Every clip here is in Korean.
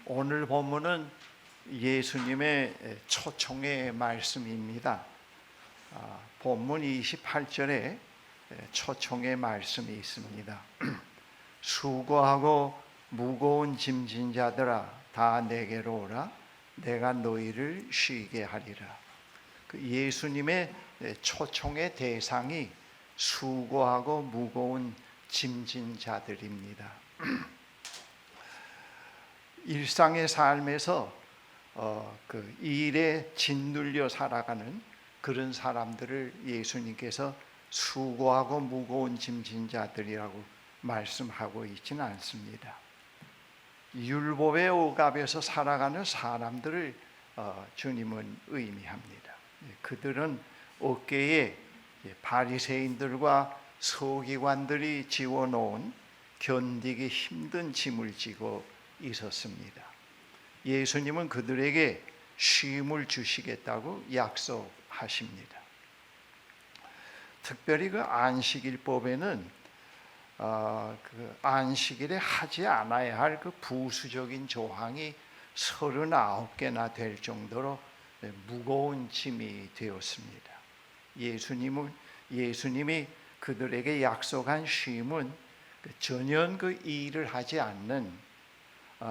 오늘 본문은 예수님의 초청의 말씀입니다. 본문 28절에 초청의 말씀이 있습니다. 수고하고 무거운 짐진 자들아 다 내게로 오라. 내가 너희를 쉬게 하리라. 예수님의 초청의 대상이 수고하고 무거운 짐진 자들입니다. 일상의 삶에서 일에 짓눌려 살아가는 그런 사람들을 예수님께서 수고하고 무거운 짐진 자들이라고 말씀하고 있지는 않습니다. 율법의 억압에서 살아가는 사람들을 주님은 의미합니다. 그들은 어깨에 바리새인들과 서기관들이 지워놓은 견디기 힘든 짐을 지고 있었습니다. 예수님은 그들에게 쉼을 주시겠다고 약속하십니다. 특별히 그 안식일법에는 그 안식일에 하지 않아야 할 그 부수적인 조항이 39개나 될 정도로 무거운 짐이 되었습니다. 예수님이 그들에게 약속한 쉼은 전혀 그 일을 하지 않는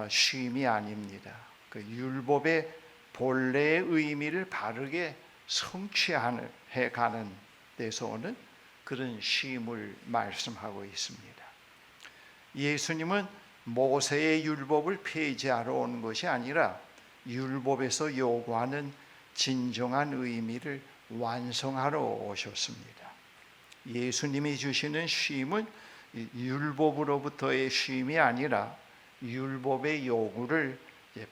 쉼이 아닙니다. 그 율법의 본래의 의미를 바르게 성취해 가는 데서 오는 그런 쉼을 말씀하고 있습니다. 예수님은 모세의 율법을 폐지하러 온 것이 아니라 율법에서 요구하는 진정한 의미를 완성하러 오셨습니다. 예수님이 주시는 쉼은 율법으로부터의 쉼이 아니라 율법의 요구를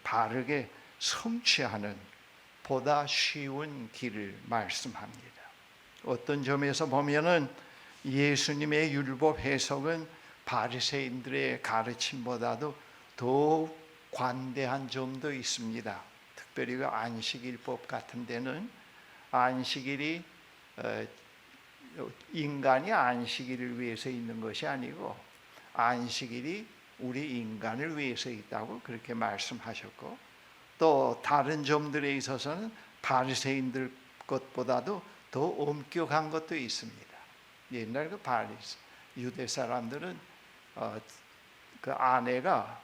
바르게 성취하는 보다 쉬운 길을 말씀합니다. 어떤 점에서 보면은 예수님의 율법 해석은 바리새인들의 가르침보다도 더 관대한 점도 있습니다. 특별히 그 안식일법 같은 데는 안식일이 인간이 안식일을 위해서 있는 것이 아니고 안식일이 우리 인간을 위해서 있다고 그렇게 말씀하셨고, 또 다른 점들에 있어서는 바리새인들 것보다도 더 엄격한 것도 있습니다. 옛날 그 유대 사람들은 그 아내가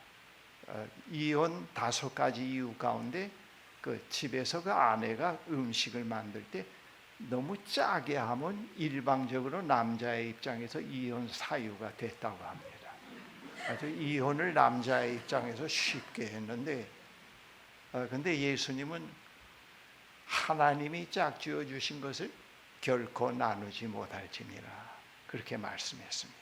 이혼 5가지 이유 가운데 그 집에서 그 아내가 음식을 만들 때 너무 짜게 하면 일방적으로 남자의 입장에서 이혼 사유가 됐다고 합니다. 아주 이혼을 남자의 입장에서 쉽게 했는데, 근데 예수님은 하나님이 짝지어 주신 것을 결코 나누지 못할지니라 그렇게 말씀했습니다.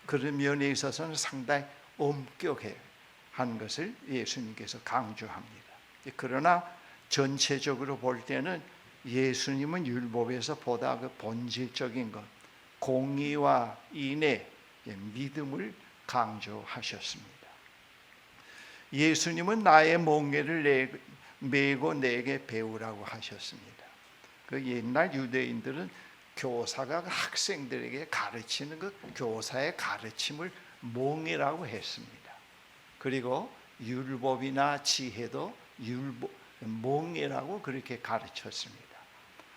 그런 면에 있어서는 상당히 엄격한 것을 예수님께서 강조합니다. 그러나 전체적으로 볼 때는 예수님은 율법에서 보다 그 본질적인 것, 공의와 인애, 믿음을 강조하셨습니다. 예수님은 나의 멍에를 메고 내게 배우라고 하셨습니다. 그 옛날 유대인들은 교사가 학생들에게 가르치는 그 교사의 가르침을 멍에라고 했습니다. 그리고 율법이나 지혜도 멍에라고 그렇게 가르쳤습니다.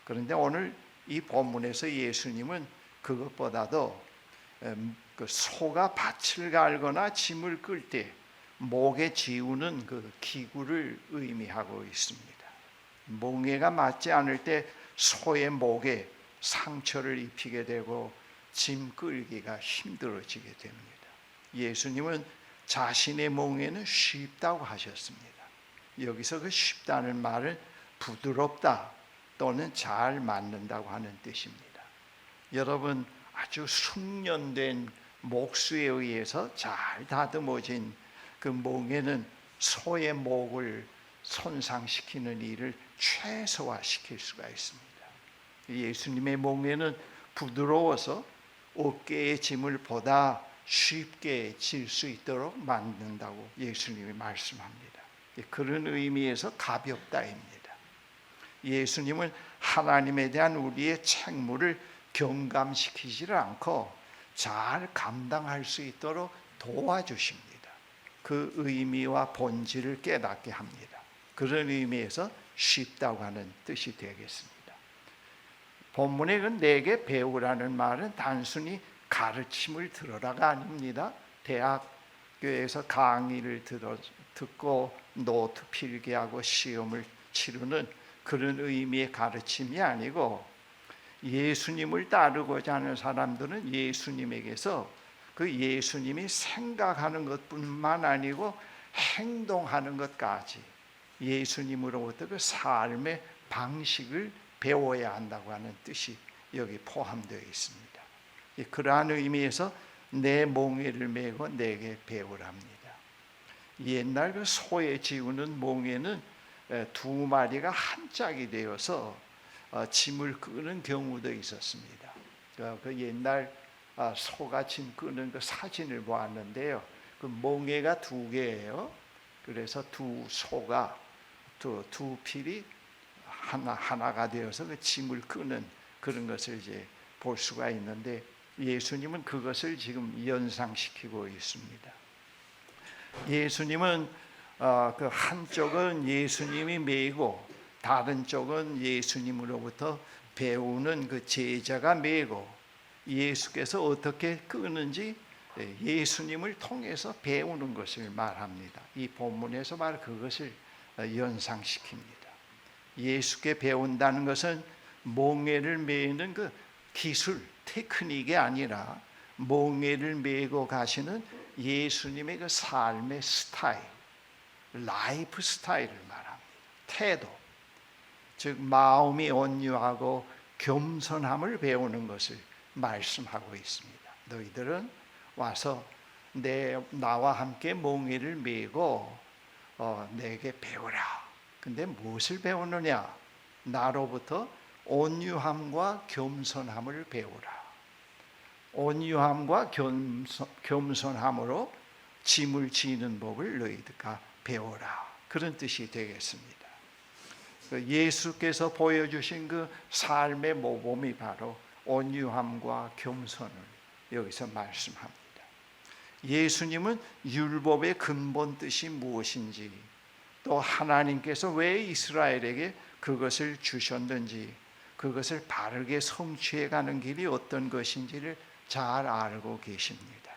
그런데 오늘 이 본문에서 예수님은 그것보다도 그 소가 밭을 갈거나 짐을 끌 때 목에 지우는 그 기구를 의미하고 있습니다. 멍에가 맞지 않을 때 소의 목에 상처를 입히게 되고 짐 끌기가 힘들어지게 됩니다. 예수님은 자신의 멍에는 쉽다고 하셨습니다. 여기서 그 쉽다는 말은 부드럽다 또는 잘 맞는다고 하는 뜻입니다. 여러분, 아주 숙련된 목수에 의해서 잘 다듬어진 그 멍에는 소의 목을 손상시키는 일을 최소화시킬 수가 있습니다. 예수님의 멍에는 부드러워서 어깨의 짐을 보다 쉽게 질 수 있도록 만든다고 예수님이 말씀합니다. 그런 의미에서 가볍다입니다. 예수님은 하나님에 대한 우리의 책무를 경감시키지를 않고 잘 감당할 수 있도록 도와주십니다. 그 의미와 본질을 깨닫게 합니다. 그런 의미에서 쉽다고 하는 뜻이 되겠습니다. 본문에 그 내게 배우라는 말은 단순히 가르침을 들어라가 아닙니다. 대학교에서 강의를 듣고 노트 필기하고 시험을 치르는 그런 의미의 가르침이 아니고, 예수님을 따르고자 하는 사람들은 예수님에게서 그 예수님이 생각하는 것뿐만 아니고 행동하는 것까지 예수님으로부터 그 삶의 방식을 배워야 한다고 하는 뜻이 여기 포함되어 있습니다. 그러한 의미에서 내 몽에를 메고 내게 배우랍니다. 옛날 그 소에 지우는 몽에는 두 마리가 한 짝이 되어서 짐을 끄는 경우도 있었습니다. 그 옛날 소가 짐 끄는 그 사진을 보았는데요. 그 몽에가 두 개예요. 그래서 두 소가 두 필이 하나가 되어서 그 짐을 끄는 그런 것을 이제 볼 수가 있는데, 예수님은 그것을 지금 연상시키고 있습니다. 예수님은 그 한쪽은 예수님이 메고 다른 쪽은 예수님으로부터 배우는 그 제자가 메고, 예수께서 어떻게 끄는지 예수님을 통해서 배우는 것을 말합니다. 이 본문에서 바로 그것을 연상시킵니다. 예수께 배운다는 것은 몽에를 메는 그 기술, 테크닉이 아니라 몽에를 메고 가시는 예수님의 그 삶의 스타일, 라이프 스타일을 말합니다. 태도, 즉 마음이 온유하고 겸손함을 배우는 것을 말씀하고 있습니다. 너희들은 와서 나와 함께 몽에를 메고 내게 배우라. 근데 무엇을 배우느냐? 나로부터 온유함과 겸손함을 배우라. 온유함과 겸손함으로 짐을 지는 법을 너희가 배우라. 그런 뜻이 되겠습니다. 예수께서 보여주신 그 삶의 모범이 바로 온유함과 겸손을 여기서 말씀합니다. 예수님은 율법의 근본 뜻이 무엇인지, 또 하나님께서 왜 이스라엘에게 그것을 주셨는지, 그것을 바르게 성취해가는 길이 어떤 것인지를 잘 알고 계십니다.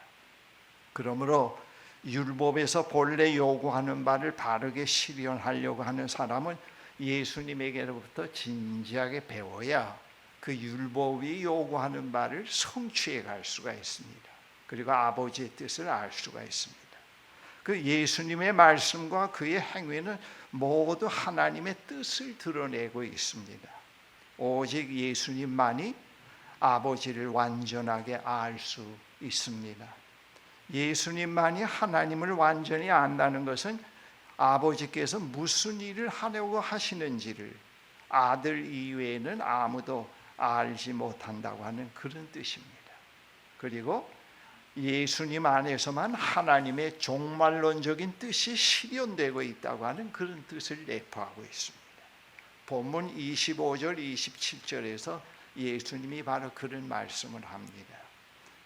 그러므로 율법에서 본래 요구하는 바를 바르게 실현하려고 하는 사람은 예수님에게로부터 진지하게 배워야 그 율법이 요구하는 바를 성취해 갈 수가 있습니다. 그리고 아버지의 뜻을 알 수가 있습니다. 그 예수님의 말씀과 그의 행위는 모두 하나님의 뜻을 드러내고 있습니다. 오직 예수님만이 아버지를 완전하게 알 수 있습니다. 예수님만이 하나님을 완전히 안다는 것은 아버지께서 무슨 일을 하려고 하시는지를 아들 이외에는 아무도 알지 못한다고 하는 그런 뜻입니다. 그리고 예수님 안에서만 하나님의 종말론적인 뜻이 실현되고 있다고 하는 그런 뜻을 내포하고 있습니다. 본문 25절, 27절에서 예수님이 바로 그런 말씀을 합니다.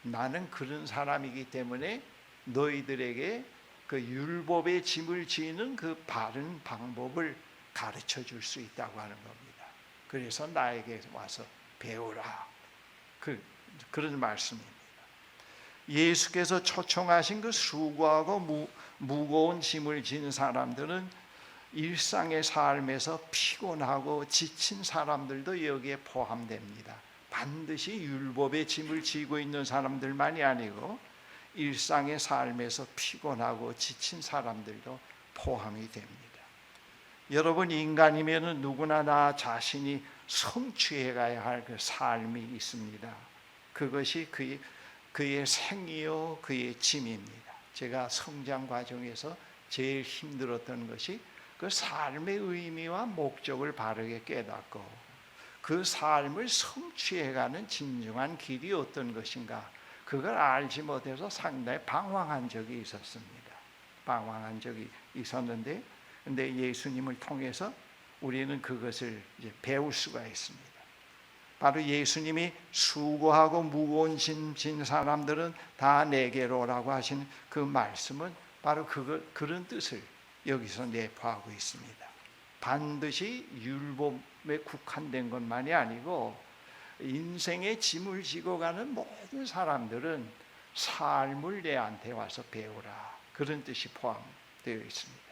나는 그런 사람이기 때문에 너희들에게 그 율법의 짐을 지는 그 바른 방법을 가르쳐 줄 수 있다고 하는 겁니다. 그래서 나에게 와서 배우라. 그런 말씀입니다. 예수께서 초청하신 그 수고하고 무거운 짐을 지는 사람들은 일상의 삶에서 피곤하고 지친 사람들도 여기에 포함됩니다. 반드시 율법의 짐을 지고 있는 사람들만이 아니고 일상의 삶에서 피곤하고 지친 사람들도 포함이 됩니다. 여러분, 인간이면 누구나 나 자신이 성취해 가야 할 그 삶이 있습니다. 그것이 그의 생이요 그의 짐입니다. 제가 성장 과정에서 제일 힘들었던 것이 그 삶의 의미와 목적을 바르게 깨닫고 그 삶을 성취해가는 진정한 길이 어떤 것인가, 그걸 알지 못해서 상당히 방황한 적이 있었습니다. 방황한 적이 있었는데, 근데 예수님을 통해서 우리는 그것을 이제 배울 수가 있습니다. 바로 예수님이 수고하고 무거운 짐 진 사람들은 다 내게로 오라고 하신 그 말씀은 바로 그런 뜻을 여기서 내포하고 있습니다. 반드시 율법에 국한된 것만이 아니고 인생의 짐을 지고 가는 모든 사람들은 삶을 내한테 와서 배우라, 그런 뜻이 포함되어 있습니다.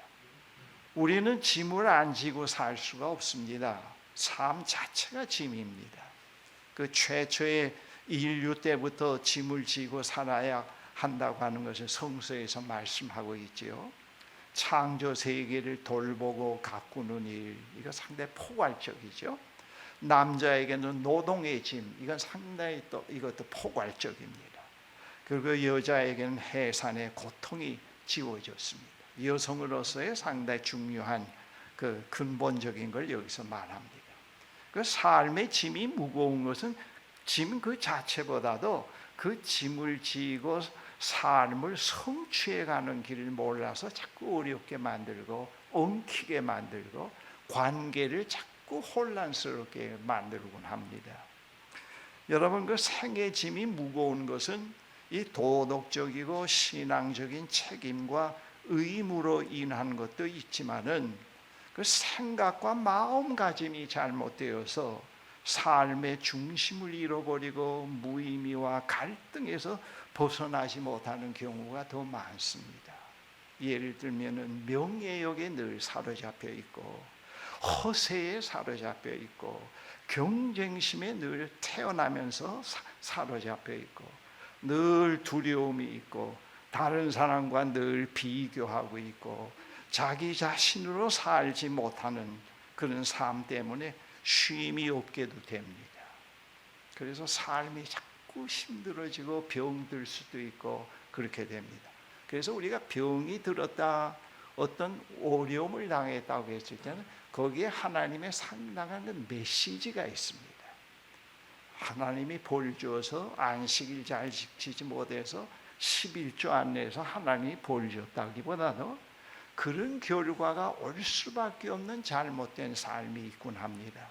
우리는 짐을 안 지고 살 수가 없습니다. 삶 자체가 짐입니다. 그 최초의 인류 때부터 짐을 지고 살아야 한다고 하는 것을 성서에서 말씀하고 있지요. 창조 세계를 돌보고 가꾸는 일, 이거 상당히 포괄적이죠. 남자에게는 노동의 짐, 이건 상당히 또 이것도 포괄적입니다. 그리고 여자에게는 해산의 고통이 지워졌습니다. 여성으로서의 상당히 중요한 그 근본적인 걸 여기서 말합니다. 그 삶의 짐이 무거운 것은 짐 그 자체보다도 그 짐을 지고 삶을 성취해가는 길을 몰라서 자꾸 어렵게 만들고 엉키게 만들고 관계를 자꾸 혼란스럽게 만들곤 합니다. 여러분, 그 생의 짐이 무거운 것은 이 도덕적이고 신앙적인 책임과 의무로 인한 것도 있지만은 그 생각과 마음가짐이 잘못되어서 삶의 중심을 잃어버리고 무의미와 갈등에서 벗어나지 못하는 경우가 더 많습니다. 예를 들면은 명예욕에 늘 사로잡혀 있고 허세에 사로잡혀 있고 경쟁심에 늘 태어나면서 사로잡혀 있고 늘 두려움이 있고 다른 사람과 늘 비교하고 있고 자기 자신으로 살지 못하는 그런 삶 때문에 쉼이 없게도 됩니다. 그래서 삶이 자꾸 힘들어지고 병들 수도 있고 그렇게 됩니다. 그래서 우리가 병이 들었다, 어떤 어려움을 당했다고 했을 때는 거기에 하나님의 상당한 메시지가 있습니다. 하나님이 벌 주어서 안식일 잘 지키지 못해서 11조 안 내서 하나님이 벌 줬다기보다도 그런 결과가 올 수밖에 없는 잘못된 삶이 있곤 합니다.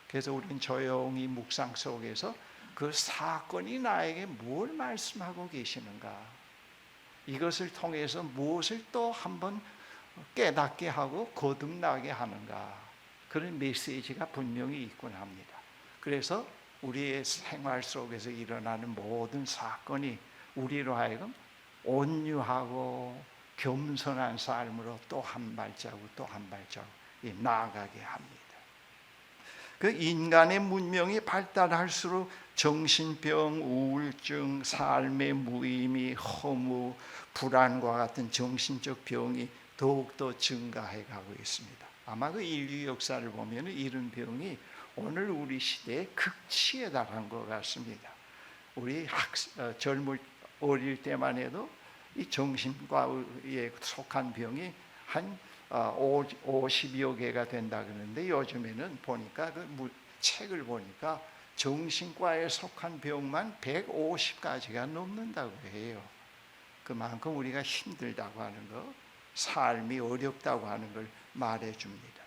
그래서 우리는 조용히 묵상 속에서 그 사건이 나에게 뭘 말씀하고 계시는가, 이것을 통해서 무엇을 또 한번 깨닫게 하고 거듭나게 하는가, 그런 메시지가 분명히 있곤 합니다. 그래서 우리의 생활 속에서 일어나는 모든 사건이 우리로 하여금 온유하고 겸손한 삶으로 또 한 발자국 또 한 발자국 나아가게 합니다. 그 인간의 문명이 발달할수록 정신병, 우울증, 삶의 무의미, 허무, 불안과 같은 정신적 병이 더욱더 증가해 가고 있습니다. 아마 그 인류 역사를 보면 이런 병이 오늘 우리 시대의 극치에 달한 것 같습니다. 우리 어릴 때만 해도 이 정신과에 속한 병이 한 50여 개가 된다 그러는데 요즘에는 보니까 그 책을 보니까 정신과에 속한 병만 150가지가 넘는다고 해요. 그만큼 우리가 힘들다고 하는 거, 삶이 어렵다고 하는 걸 말해줍니다.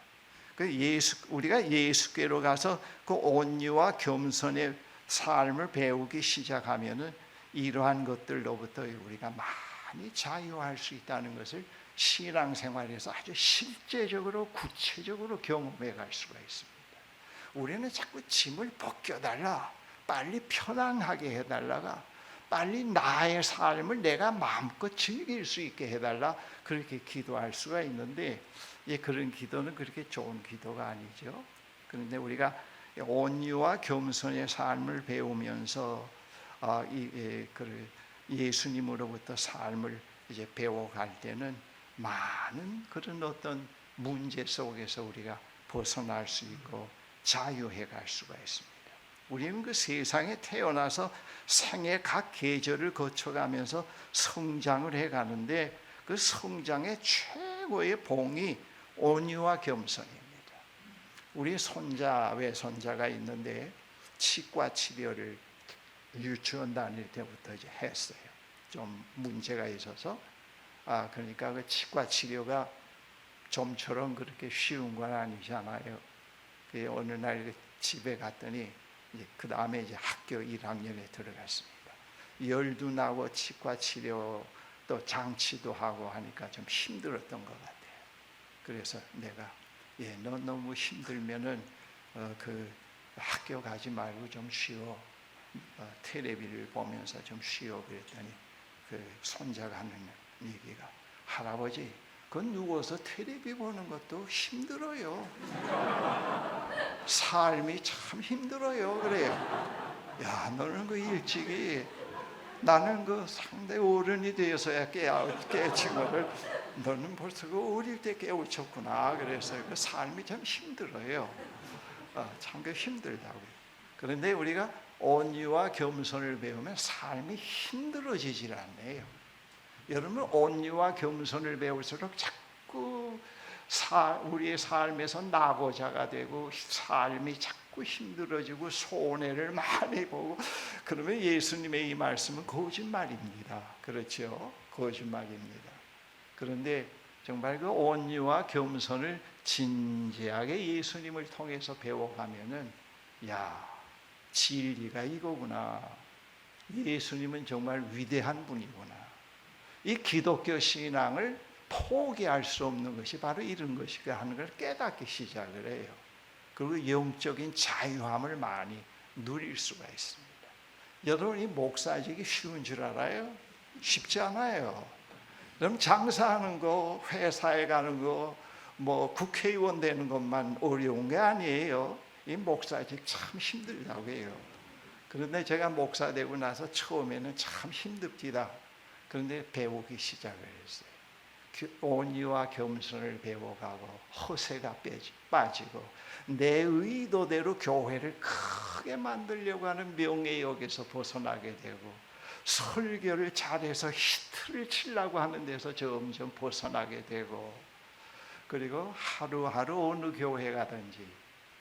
우리가 예수께로 가서 그 온유와 겸손의 삶을 배우기 시작하면은 이러한 것들로부터 우리가 많이 자유할 수 있다는 것을 신앙생활에서 아주 실제적으로 구체적으로 경험해 갈 수가 있습니다. 우리는 자꾸 짐을 벗겨달라, 빨리 편안하게 해달라가, 빨리 나의 삶을 내가 마음껏 즐길 수 있게 해달라, 그렇게 기도할 수가 있는데 그런 기도는 그렇게 좋은 기도가 아니죠. 그런데 우리가 온유와 겸손의 삶을 배우면서 예수님으로부터 삶을 이제 배워갈 때는 많은 그런 어떤 문제 속에서 우리가 벗어날 수 있고 자유해 갈 수가 있습니다. 우리는 그 세상에 태어나서 생의 각 계절을 거쳐가면서 성장을 해가는데 그 성장의 최고의 봉이 온유와 겸손입니다. 우리 손자, 외손자가 있는데 치과 치료를 유치원 다닐 때부터 이제 했어요. 좀 문제가 있어서 그러니까 그 치과 치료가 좀처럼 그렇게 쉬운 건 아니잖아요. 어느 날 집에 갔더니 그 다음에 이제 학교 1학년에 들어갔습니다. 열도 나고 치과 치료 또 장치도 하고 하니까 좀 힘들었던 것 같아요. 그래서 내가 너 너무 힘들면은 그 학교 가지 말고 좀 쉬어. 텔레비를 보면서 좀 쉬어 그랬더니 그 손자가 하는 얘기가 할아버지 그 누워서 텔레비 보는 것도 힘들어요. 삶이 참 힘들어요. 그래요. 야 너는 그 일찍이 나는 그 상당히 어른이 되어서야 깨친 거를 너는 벌써 그 어릴 때 깨우쳤구나. 그래서 그 삶이 참 힘들어요. 참 그 힘들다고요. 그런데 우리가 온유와 겸손을 배우면 삶이 힘들어지질 않네요. 여러분 온유와 겸손을 배울수록 자꾸 우리의 삶에서 낙오자가 되고 삶이 자꾸 힘들어지고 손해를 많이 보고 그러면 예수님의 이 말씀은 거짓말입니다. 그렇죠? 거짓말입니다. 그런데 정말 그 온유와 겸손을 진지하게 예수님을 통해서 배워가면은 진리가 이거구나. 예수님은 정말 위대한 분이구나. 이 기독교 신앙을 포기할 수 없는 것이 바로 이런 것이다 하는 걸 깨닫기 시작을 해요. 그리고 영적인 자유함을 많이 누릴 수가 있습니다. 여러분이 목사직이 쉬운 줄 알아요? 쉽지 않아요. 그럼 장사하는 거, 회사에 가는 거, 뭐 국회의원 되는 것만 어려운 게 아니에요. 이 목사직 참 힘들다고 해요. 그런데 제가 목사 되고 나서 처음에는 참 힘듭니다. 그런데 배우기 시작을 했어요. 온유와 겸손을 배워가고 허세가 빠지고 내 의도대로 교회를 크게 만들려고 하는 명예욕에서 벗어나게 되고 설교를 잘해서 히트를 치려고 하는 데서 점점 벗어나게 되고 그리고 하루하루 어느 교회 가든지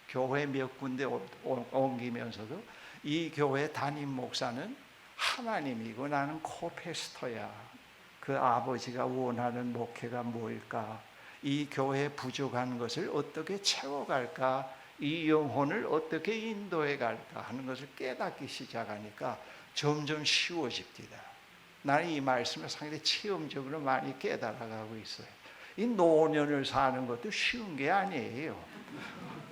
교회 몇 군데 옮기면서도 이 교회 담임 목사는 하나님이고 나는 코패스터야. 그 아버지가 원하는 목회가 뭘까? 이 교회에 부족한 것을 어떻게 채워갈까? 이 영혼을 어떻게 인도해 갈까? 하는 것을 깨닫기 시작하니까 점점 쉬워집니다. 나는 이 말씀을 상당히 체험적으로 많이 깨달아가고 있어요. 이 노년을 사는 것도 쉬운 게 아니에요.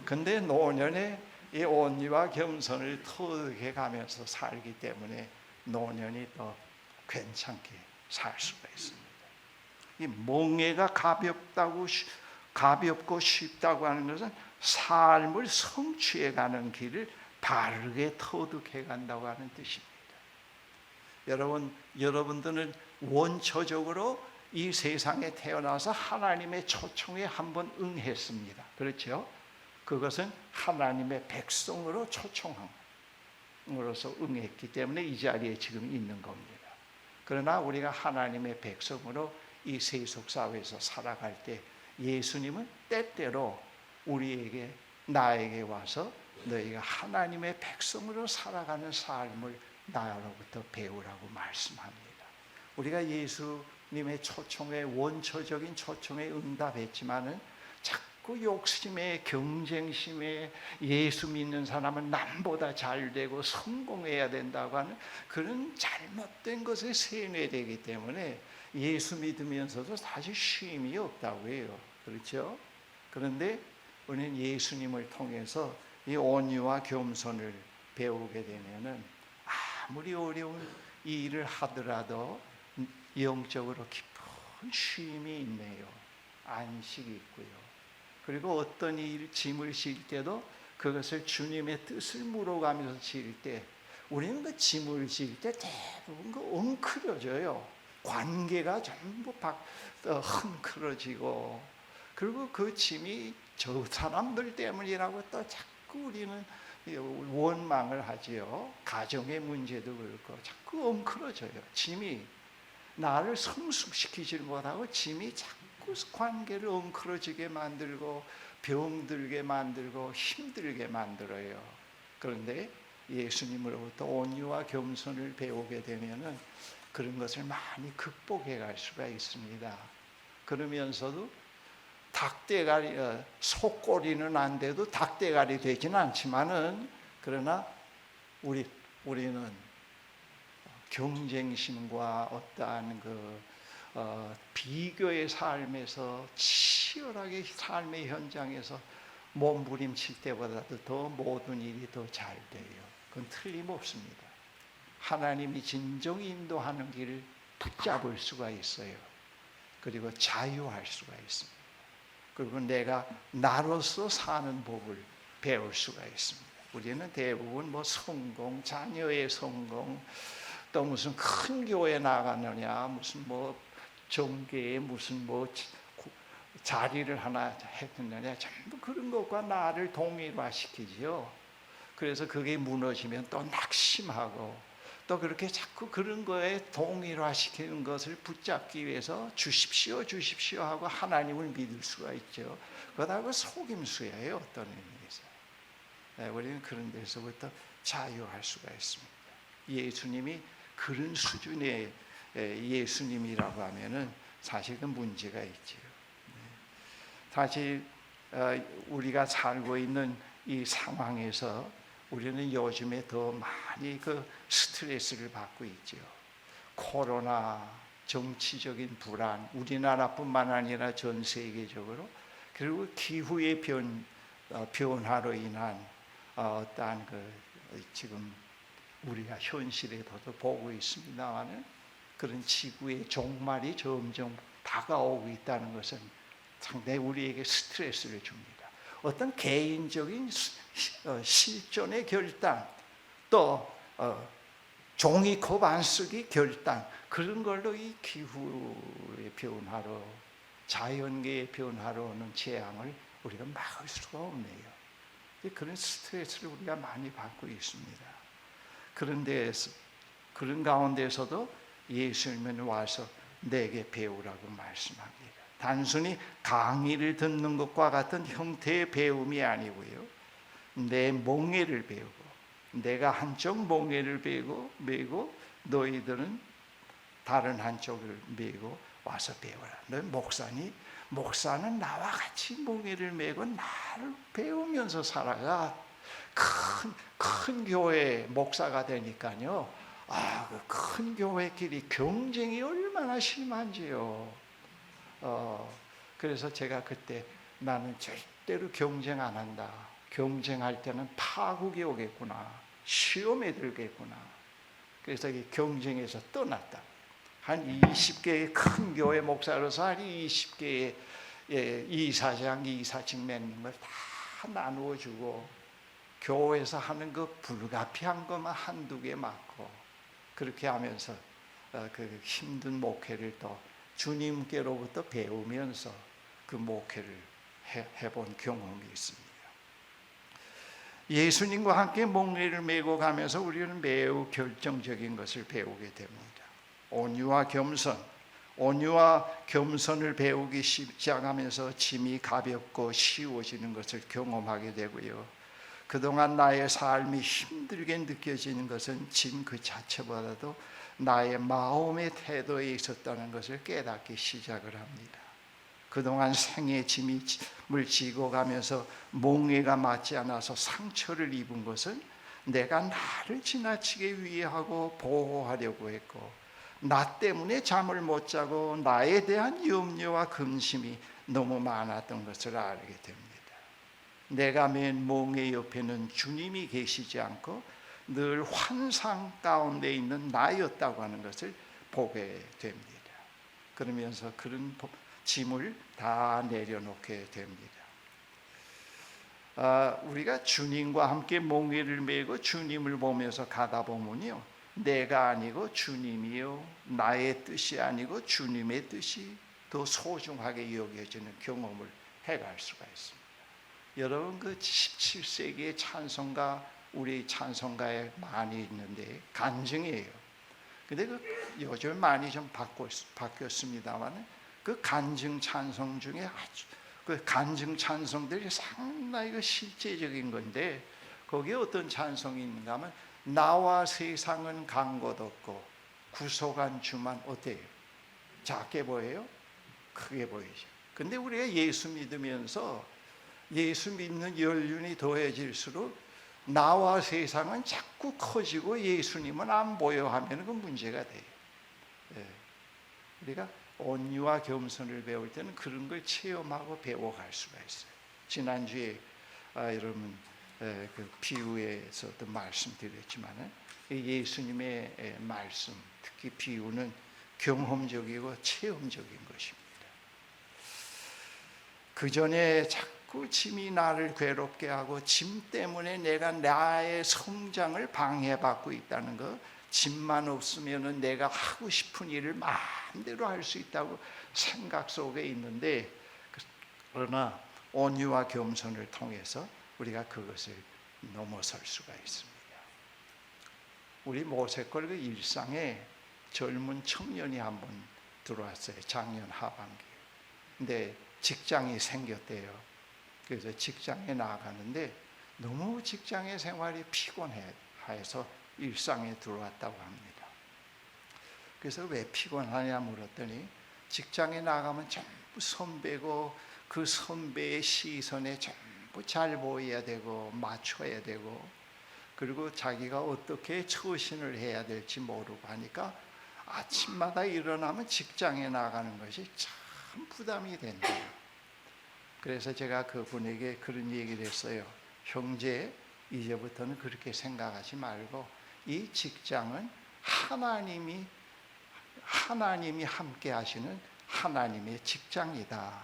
근데 노년에 이 온유와 겸손을 터득해 가면서 살기 때문에 노년이 더 괜찮게 살 수가 있습니다. 이 멍에가 가볍고 쉽다고 하는 것은 삶을 성취해 가는 길을 바르게 터득해 간다고 하는 뜻입니다. 여러분들은 원초적으로 이 세상에 태어나서 하나님의 초청에 한번 응했습니다. 그렇죠? 그것은 하나님의 백성으로 초청함으로써 응했기 때문에 이 자리에 지금 있는 겁니다. 그러나 우리가 하나님의 백성으로 이 세속사회에서 살아갈 때 예수님은 때때로 나에게 와서 너희가 하나님의 백성으로 살아가는 삶을 나로부터 배우라고 말씀합니다. 우리가 예수님의 초청에 원초적인 초청에 응답했지만은 자꾸 욕심에 경쟁심에 예수 믿는 사람은 남보다 잘 되고 성공해야 된다고 하는 그런 잘못된 것에 세뇌되기 때문에 예수 믿으면서도 사실 쉼이 없다고 해요. 그렇죠? 그런데 우리는 예수님을 통해서 이 온유와 겸손을 배우게 되면은 아무리 어려운 일을 하더라도 영적으로 깊은 쉼이 있네요. 안식이 있고요. 그리고 어떤 짐을 질 때도 그것을 주님의 뜻을 물어가면서 질 때 우리는 그 짐을 질 때 대부분 엉클어져요. 관계가 전부 흥클어지고 그리고 그 짐이 저 사람들 때문이라고 또 자꾸 우리는 원망을 하지요. 가정의 문제도 그렇고 자꾸 엉클어져요. 짐이 나를 성숙시키지 못하고 짐이 자꾸 관계를 엉클어지게 만들고 병들게 만들고 힘들게 만들어요. 그런데 예수님으로부터 온유와 겸손을 배우게 되면은 그런 것을 많이 극복해 갈 수가 있습니다. 그러면서도 속꼬리는 안 돼도 닭대가리 되지는 않지만은 그러나 우리는 경쟁심과 어떠한 비교의 삶에서 치열하게 삶의 현장에서 몸부림칠 때보다도 더 모든 일이 더 잘 돼요. 그건 틀림없습니다. 하나님이 진정 인도하는 길을 붙잡을 수가 있어요. 그리고 자유할 수가 있습니다. 그리고 내가 나로서 사는 법을 배울 수가 있습니다. 우리는 대부분 성공, 자녀의 성공, 또 무슨 큰 교회 나가느냐, 무슨 정계에 무슨 자리를 하나 했느냐, 전부 그런 것과 나를 동일화시키지요. 그래서 그게 무너지면 또 낙심하고, 또 그렇게 자꾸 그런 거에 동일화시키는 것을 붙잡기 위해서 주십시오 주십시오 하고 하나님을 믿을 수가 있죠. 그러다가 속임수예요, 어떤 의미에서. 우리는 그런 데서부터 자유할 수가 있습니다. 예수님이 그런 수준의 예수님이라고 하면은 사실 그 문제가 있죠. 사실 우리가 살고 있는 이 상황에서 우리는 요즘에 더 많이 그 스트레스를 받고 있죠. 코로나, 정치적인 불안, 우리나라뿐만 아니라 전 세계적으로, 그리고 기후의 변화로 인한 어떠한 지금 우리가 현실에도 보고 있습니다만, 그런 지구의 종말이 점점 다가오고 있다는 것은 상당히 우리에게 스트레스를 줍니다. 어떤 개인적인 실존의 결단, 또 종이컵 안 쓰기 결단, 그런 걸로 이 기후의 변화로, 자연계의 변화로 오는 재앙을 우리가 막을 수가 없네요. 그런 스트레스를 우리가 많이 받고 있습니다. 그런데 그런 가운데서도 예수님은 와서 내게 배우라고 말씀합니다. 단순히 강의를 듣는 것과 같은 형태의 배움이 아니고요, 내 멍에를 배우고, 내가 한쪽 멍에를 메고 너희들은 다른 한쪽을 메고 와서 배워라. 너 목사는 나와 같이 멍에를 메고 나를 배우면서 살아가. 큰 교회 목사가 되니까요, 그 큰 교회끼리 경쟁이 얼마나 심한지요. 그래서 제가 그때 나는 절대로 경쟁 안 한다. 경쟁할 때는 파국이 오겠구나. 시험에 들겠구나. 그래서 이 경쟁에서 떠났다. 한 20개의 큰 교회 목사로서 한 20개의 이사직 맺는 걸 다 나누어 주고, 교회에서 하는 거 불가피한 것만 한두 개 맡고, 그렇게 하면서 그 힘든 목회를 또 주님께로부터 배우면서 그 목회를 해본 경험이 있습니다. 예수님과 함께 멍에를 메고 가면서 우리는 매우 결정적인 것을 배우게 됩니다. 온유와 겸손을 배우기 시작하면서 짐이 가볍고 쉬워지는 것을 경험하게 되고요, 그동안 나의 삶이 힘들게 느껴지는 것은 짐 그 자체보다도 나의 마음의 태도에 있었다는 것을 깨닫기 시작을 합니다. 그동안 생의 짐을 지고 가면서 멍에가 맞지 않아서 상처를 입은 것은 내가 나를 지나치게 위하고 보호하려고 했고, 나 때문에 잠을 못 자고 나에 대한 염려와 근심이 너무 많았던 것을 알게 됩니다. 내가 맨 멍에 옆에는 주님이 계시지 않고 늘 환상 가운데 있는 나였다고 하는 것을 보게 됩니다. 그러면서 그런 짐을 다 내려놓게 됩니다. 우리가 주님과 함께 멍에를 메고 주님을 보면서 가다 보면요, 내가 아니고 주님이요, 나의 뜻이 아니고 주님의 뜻이 더 소중하게 여겨지는 경험을 해갈 수가 있습니다. 여러분, 그 17세기의 찬송가, 우리 찬송가에 많이 있는데 간증이에요. 근데 요즘 많이 좀 바뀌었습니다만, 그 간증 찬송 중에 아주 그 간증 찬송들이 상당히 실제적인 건데, 거기에 어떤 찬송이 있는가 하면, 나와 세상은 간 것 없고 구속한 주만 어때요? 작게 보여요? 크게 보이죠. 근데 우리가 예수 믿으면서 예수 믿는 연륜이 더해질수록 나와 세상은 자꾸 커지고 예수님은 안 보여 하면 그 문제가 돼요. 우리가 온유와 겸손을 배울 때는 그런 걸 체험하고 배워갈 수가 있어요. 지난주에 여러분 그 비유에서도 말씀드렸지만은 예수님의 말씀, 특히 비유는 경험적이고 체험적인 것입니다. 그 전에 자꾸 짐이 나를 괴롭게 하고 짐 때문에 내가 나의 성장을 방해받고 있다는 것, 짐만 없으면 내가 하고 싶은 일을 마음대로 할 수 있다고 생각 속에 있는데, 그러나 온유와 겸손을 통해서 우리가 그것을 넘어설 수가 있습니다. 우리 모세골 그 일상에 젊은 청년이 한 번 들어왔어요. 작년 하반기. 근데 직장이 생겼대요. 그래서 직장에 나가는데 너무 직장의 생활이 피곤해서 일상에 들어왔다고 합니다. 그래서 왜 피곤하냐 물었더니 직장에 나가면 전부 선배고 그 선배의 시선에 전부 잘 보여야 되고 맞춰야 되고, 그리고 자기가 어떻게 처신을 해야 될지 모르고 하니까 아침마다 일어나면 직장에 나가는 것이 참 부담이 된대요. 그래서 제가 그분에게 그런 얘기를 했어요. 형제, 이제부터는 그렇게 생각하지 말고 이 직장은 하나님이 함께 하시는 하나님의 직장이다.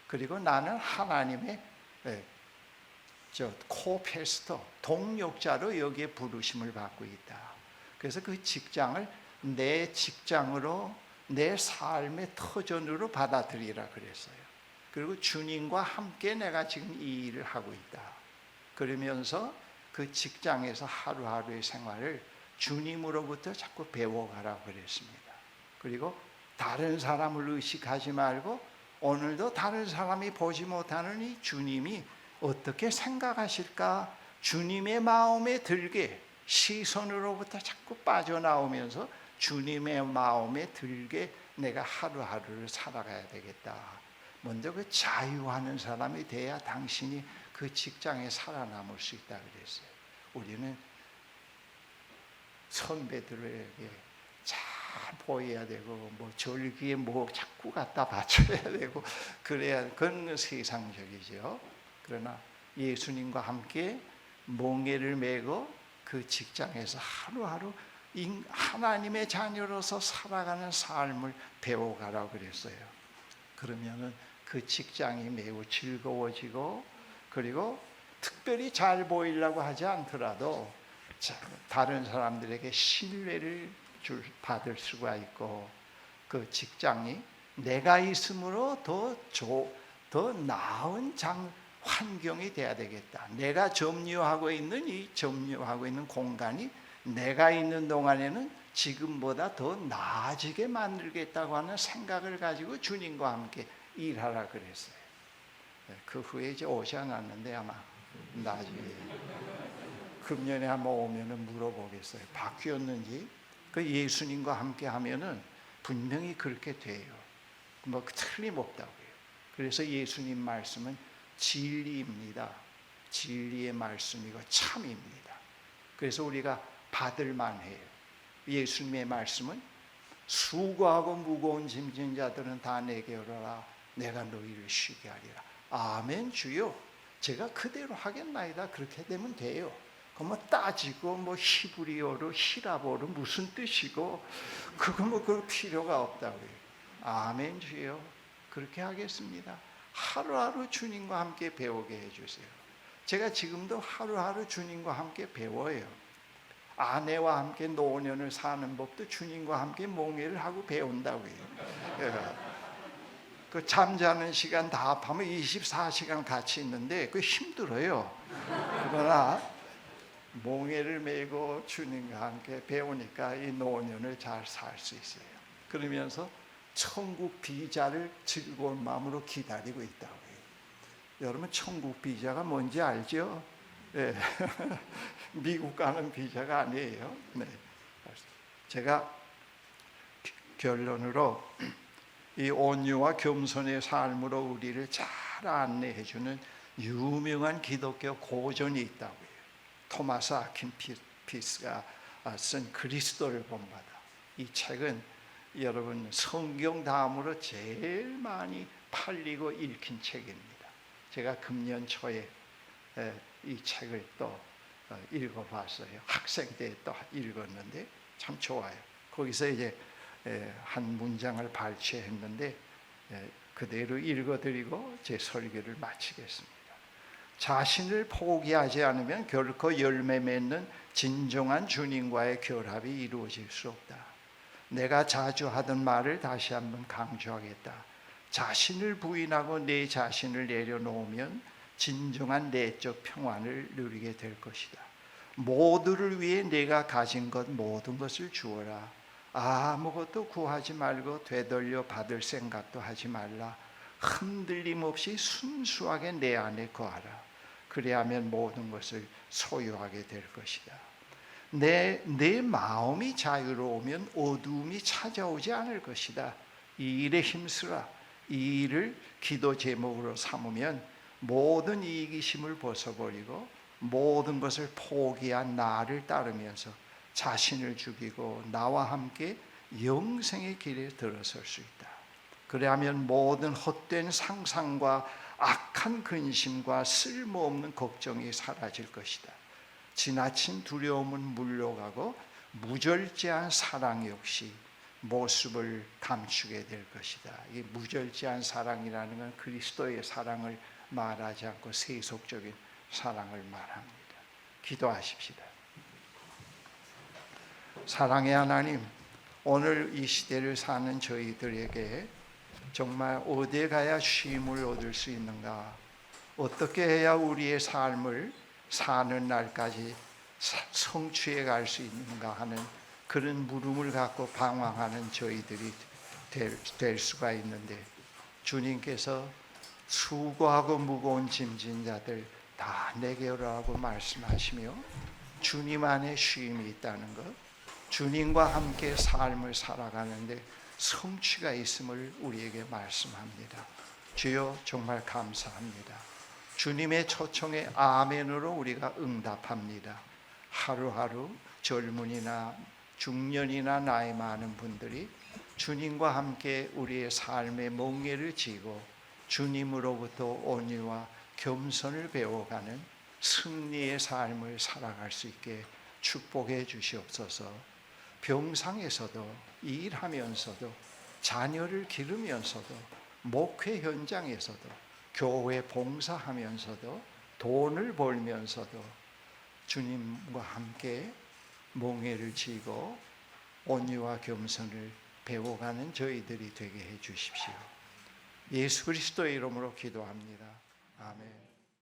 그리고 나는 하나님의 코패스터, 동역자로 여기에 부르심을 받고 있다. 그래서 그 직장을 내 직장으로, 내 삶의 터전으로 받아들이라 그랬어요. 그리고 주님과 함께 내가 지금 이 일을 하고 있다. 그러면서 그 직장에서 하루하루의 생활을 주님으로부터 자꾸 배워가라고 그랬습니다. 그리고 다른 사람을 의식하지 말고 오늘도 다른 사람이 보지 못하는 이 주님이 어떻게 생각하실까, 주님의 마음에 들게, 시선으로부터 자꾸 빠져나오면서 주님의 마음에 들게 내가 하루하루를 살아가야 되겠다. 먼저 그 자유하는 사람이 돼야 당신이 그 직장에 살아남을 수 있다 그랬어요. 우리는 선배들에게 잘 보여야 되고 뭐 절기에 뭐 자꾸 갖다 바쳐야 되고 그래야, 그건 세상적이죠. 그러나 예수님과 함께 몽해를 메고 그 직장에서 하루하루 하나님의 자녀로서 살아가는 삶을 배워가라고 그랬어요. 그러면은 그 직장이 매우 즐거워지고, 그리고 특별히 잘 보이려고 하지 않더라도 다른 사람들에게 신뢰를 받을 수가 있고, 그 직장이 내가 있으므로 더 나은 환경이 돼야 되겠다. 내가 점유하고 있는 공간이 내가 있는 동안에는 지금보다 더 나아지게 만들겠다고 하는 생각을 가지고 주님과 함께 일하라 그랬어요. 그 후에 이제 오지 않았는데 아마 나중에 금년에 한번 오면은 물어보겠어요. 바뀌었는지. 그 예수님과 함께 하면은 분명히 그렇게 돼요. 뭐 틀림없다고요. 그래서 예수님 말씀은 진리입니다. 진리의 말씀이고 참입니다. 그래서 우리가 받을 만해요. 예수님의 말씀은 수고하고 무거운 짐진 자들은 다 내게 오라. 내가 너희를 쉬게 하리라. 아멘 주여. 제가 그대로 하겠나이다. 그렇게 되면 돼요. 그뭐 따지고 뭐 히브리어로 히라보로 무슨 뜻이고 그거 뭐 그럴 필요가 없다고요. 아멘 주여. 그렇게 하겠습니다. 하루하루 주님과 함께 배우게 해주세요. 제가 지금도 하루하루 주님과 함께 배워요. 아내와 함께 노년을 사는 법도 주님과 함께 몽해를 하고 배운다고요. 그 잠자는 시간 다 합하면 24시간 같이 있는데 그 힘들어요. 그러나 몽해를 메고 주님과 함께 배우니까 이 노년을 잘 살 수 있어요. 그러면서 천국 비자를 즐거운 마음으로 기다리고 있다고요. 여러분 천국 비자가 뭔지 알죠? 네. 미국 가는 비자가 아니에요. 네. 제가 결론으로 이 온유와 겸손의 삶으로 우리를 잘 안내해주는 유명한 기독교 고전이 있다고요. 토마스 아킨피스가 쓴 그리스도를 본받아. 이 책은 여러분 성경 다음으로 제일 많이 팔리고 읽힌 책입니다. 제가 금년 초에 이 책을 또 읽어봤어요. 학생 때 또 읽었는데 참 좋아요. 거기서 이제 한 문장을 발췌했는데 그대로 읽어드리고 제 설교를 마치겠습니다. 자신을 포기하지 않으면 결코 열매 맺는 진정한 주님과의 결합이 이루어질 수 없다. 내가 자주 하던 말을 다시 한번 강조하겠다. 자신을 부인하고 내 자신을 내려놓으면 진정한 내적 평안을 누리게 될 것이다. 모두를 위해 내가 가진 것 모든 것을 주어라. 아무것도 구하지 말고 되돌려 받을 생각도 하지 말라. 흔들림 없이 순수하게 내 안에 거하라. 그래야만 모든 것을 소유하게 될 것이다. 내 마음이 자유로우면 어두움이 찾아오지 않을 것이다. 이 일에 힘쓰라. 이 일을 기도 제목으로 삼으면 모든 이기심을 벗어버리고 모든 것을 포기한 나를 따르면서 자신을 죽이고 나와 함께 영생의 길에 들어설 수 있다. 그래야면 모든 헛된 상상과 악한 근심과 쓸모없는 걱정이 사라질 것이다. 지나친 두려움은 물러가고 무절제한 사랑 역시 모습을 감추게 될 것이다. 이 무절제한 사랑이라는 건 그리스도의 사랑을 말하지 않고 세속적인 사랑을 말합니다. 기도하십시다. 사랑의 하나님, 오늘 이 시대를 사는 저희들에게 정말 어디에 가야 쉼을 얻을 수 있는가, 어떻게 해야 우리의 삶을 사는 날까지 성취해 갈 수 있는가 하는 그런 물음을 갖고 방황하는 저희들이 될 수가 있는데, 주님께서 수고하고 무거운 짐진 자들 다 내게 오라고 말씀하시며 주님 안에 쉼이 있다는 것, 주님과 함께 삶을 살아가는데 성취가 있음을 우리에게 말씀합니다. 주여, 정말 감사합니다. 주님의 초청에 아멘으로 우리가 응답합니다. 하루하루 젊은이나 중년이나 나이 많은 분들이 주님과 함께 우리의 삶의 멍에를 지고 주님으로부터 온유와 겸손을 배워가는 승리의 삶을 살아갈 수 있게 축복해 주시옵소서. 병상에서도 일하면서도 자녀를 기르면서도 목회 현장에서도 교회 봉사하면서도 돈을 벌면서도 주님과 함께 멍에를 지고 온유와 겸손을 배워가는 저희들이 되게 해 주십시오. 예수 그리스도의 이름으로 기도합니다. 아멘.